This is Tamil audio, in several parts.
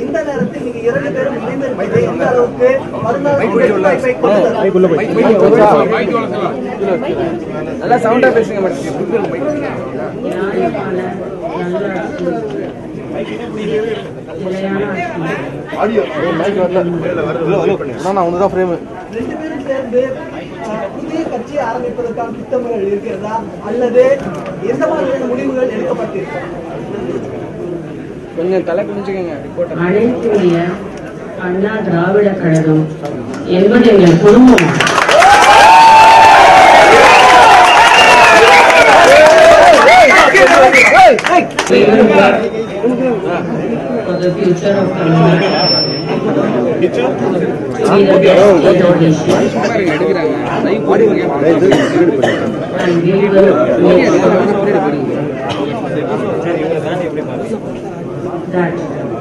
இந்த நேரத்தில் நீங்க 2 பேரும் இணைந்திருப்பது எந்த அளவுக்கு நல்லா சவுண்டா பேசுங்க மேடம். புதிய கட்சி ஆரம்பிப்பதற்கான திட்டங்கள் இருக்கிறதா அல்லது எந்த மாதிரியான முடிவுகள் எடுக்கப்பட்டிருக்கு? கொஞ்சம் தலை குனிச்சுக்கங்க. அனைத்து இந்திய அண்ணா திராவிட கழகம் என்பது எங்கள் குடும்பம். For the future of Karnataka, be the best education, and we will make sure that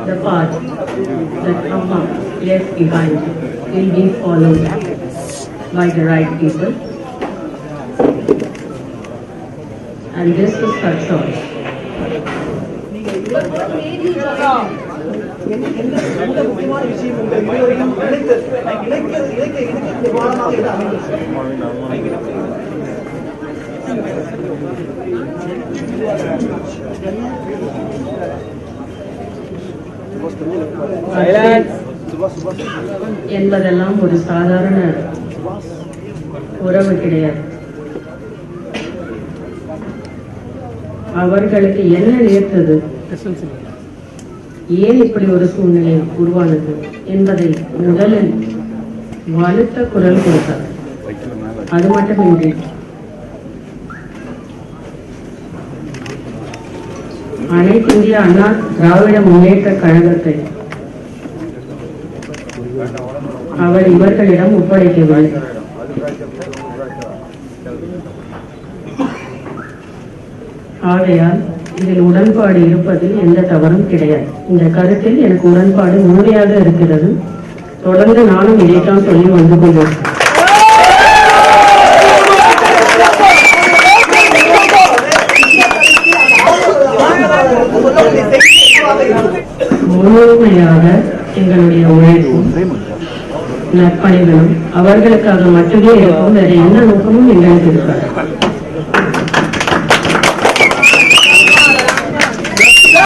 the path that Amma left behind will be followed by the right people, and this is her choice. முக்கியமான விஷயம் உங்கள் இருவரையும் இணைக்க பாலமாக இது அமைந்தது. என்பதெல்லாம் ஒரு சாதாரண உறவு கிடையாது. அவர்களுக்கு என்ன நேர்த்தது, ஏன் இப்படி ஒரு சூழ்நிலை உருவானது என்பதை முதலில் வலுத்த குரல் கொடுத்தார். அது மட்டுமின்றி அனைத்து இந்திய அண்ணா திராவிட முன்னேற்ற கழகத்தை அவர் இவர்களிடம் ஒப்படைக்கவில்லை. ஆகையால் இதில் உடன்பாடு இருப்பதில் எந்த தவறும் கிடையாது. இந்த கருத்தில் எனக்கு உடன்பாடு முழுமையாக இருக்கிறது. தொடர்ந்து நானும் இதைத்தான் சொல்லி வந்து கொண்டேன். முழுமையாக எங்களுடைய உழைப்பும் நற்பணிகளும் அவர்களுக்காக மட்டுமே இருக்கும். வேற எந்த நோக்கமும் எங்களுக்கு இருக்காது.